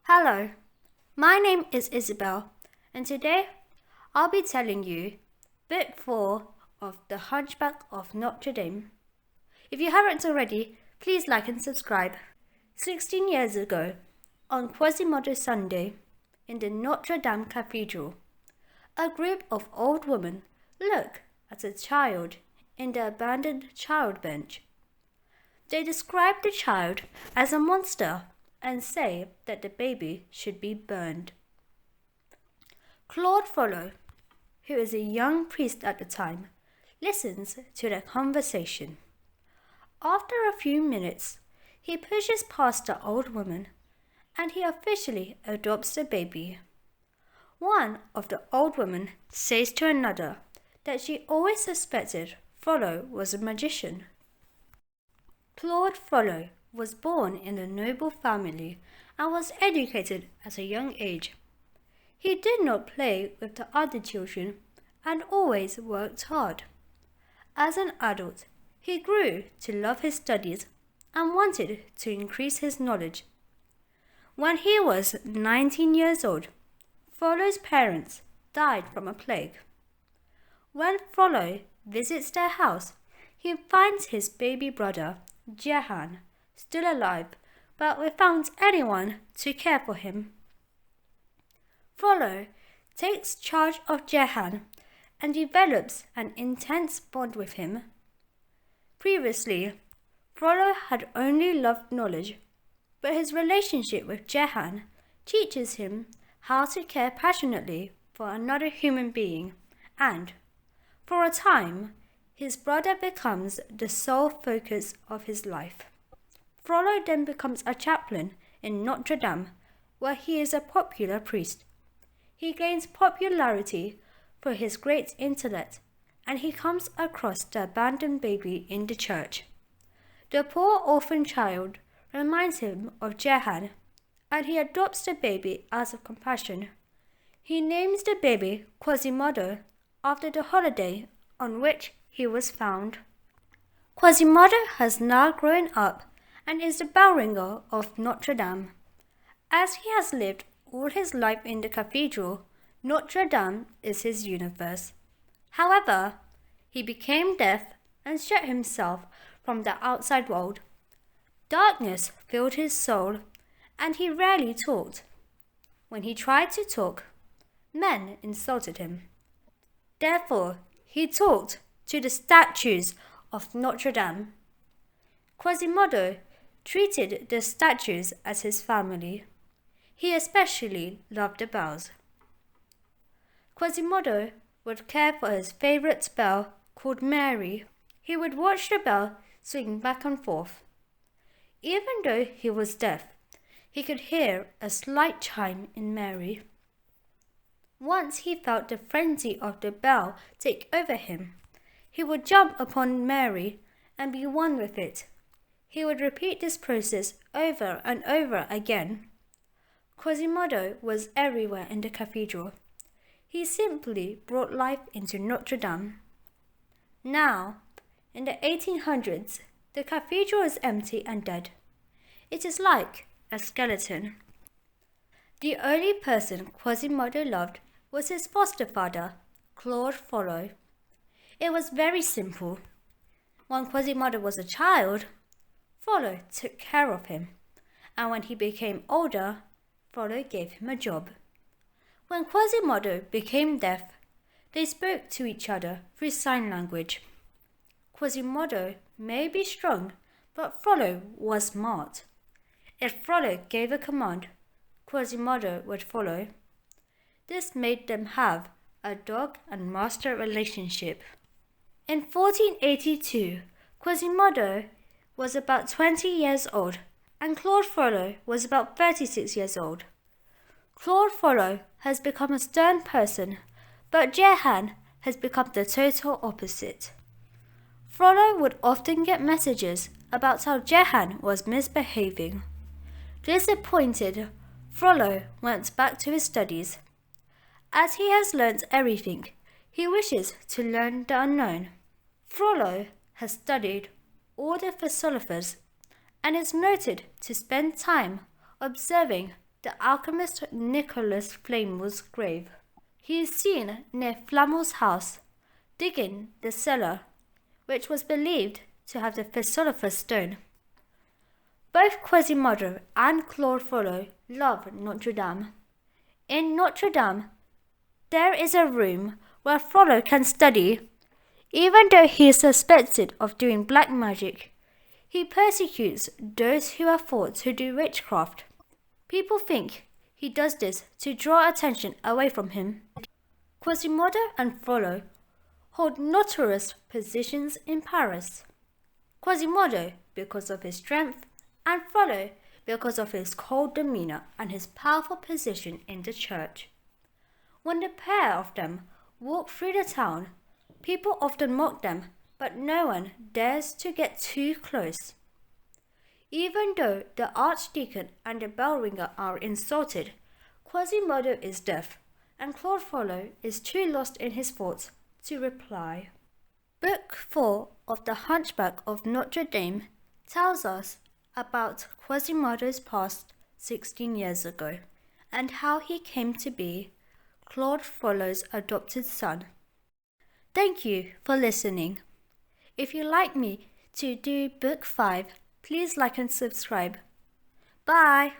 Hello, my name is Isabel, and today I'll be telling you Bit 4 of The Hunchback of Notre Dame. If you haven't already, please like and subscribe. 16 years ago, on Quasimodo Sunday, in the Notre Dame Cathedral, a group of old women look at a child in the abandoned child bench. They describe the child as a monster and say that the baby should be burned. Claude Frollo, who is a young priest at the time, listens to their conversation. After a few minutes, he pushes past the old woman and he officially adopts the baby. One of the old women says to another that she always suspected Frollo was a magician. Claude Frollo was born in a noble family and was educated at a young age. He did not play with the other children and always worked hard. As an adult, he grew to love his studies and wanted to increase his knowledge. When he was 19 years old, Frollo's parents died from a plague. When Frollo visits their house, he finds his baby brother, Jehan, still alive, but without anyone to care for him. Frollo takes charge of Jehan and develops an intense bond with him. Previously, Frollo had only loved knowledge, but his relationship with Jehan teaches him how to care passionately for another human being, and, for a time, his brother becomes the sole focus of his life. Frollo then becomes a chaplain in Notre Dame, where he is a popular priest. He gains popularity for his great intellect, and he comes across the abandoned baby in the church. The poor orphan child reminds him of Jehan, and he adopts the baby out of compassion. He names the baby Quasimodo after the holiday on which he was found. Quasimodo has now grown up and is the bell ringer of Notre Dame. As he has lived all his life in the cathedral, Notre Dame is his universe. However, he became deaf and shut himself from the outside world. Darkness filled his soul, and he rarely talked. When he tried to talk, men insulted him. Therefore, he talked to the statues of Notre Dame. Quasimodo treated the statues as his family. He especially loved the bells. Quasimodo would care for his favorite bell called Mary. He would watch the bell swing back and forth. Even though he was deaf, he could hear a slight chime in Mary. Once he felt the frenzy of the bell take over him. He would jump upon Mary and be one with it. He would repeat this process over and over again. Quasimodo was everywhere in the cathedral. He simply brought life into Notre Dame. Now, in the 1800s, the cathedral is empty and dead. It is like a skeleton. The only person Quasimodo loved was his foster father, Claude Frollo. It was very simple. When Quasimodo was a child, Frollo took care of him, and when he became older, Frollo gave him a job. When Quasimodo became deaf, they spoke to each other through sign language. Quasimodo may be strong, but Frollo was smart. If Frollo gave a command, Quasimodo would follow. This made them have a dog and master relationship. In 1482, Quasimodo was about 20 years old and Claude Frollo was about 36 years old. Claude Frollo has become a stern person, but Jehan has become the total opposite. Frollo would often get messages about how Jehan was misbehaving. Disappointed, Frollo went back to his studies. As he has learnt everything, he wishes to learn the unknown. Frollo has studied all the philosophers and is noted to spend time observing the alchemist Nicholas Flamel's grave. He is seen near Flamel's house, digging the cellar, which was believed to have the philosopher's stone. Both Quasimodo and Claude Frollo love Notre Dame. In Notre Dame, there is a room where Frollo can study. Even though he is suspected of doing black magic, he persecutes those who are thought to do witchcraft. People think he does this to draw attention away from him. Quasimodo and Frollo hold notorious positions in Paris. Quasimodo because of his strength, and Frollo because of his cold demeanor and his powerful position in the church. When the pair of them walk through the town, people often mock them, but no one dares to get too close. Even though the archdeacon and the bell ringer are insulted, Quasimodo is deaf, and Claude Frollo is too lost in his thoughts to reply. Book 4 of The Hunchback of Notre Dame tells us about Quasimodo's past 16 years ago, and how he came to be Claude Frollo's adopted son. Thank you for listening. If you'd like me to do Book 5, please like and subscribe. Bye!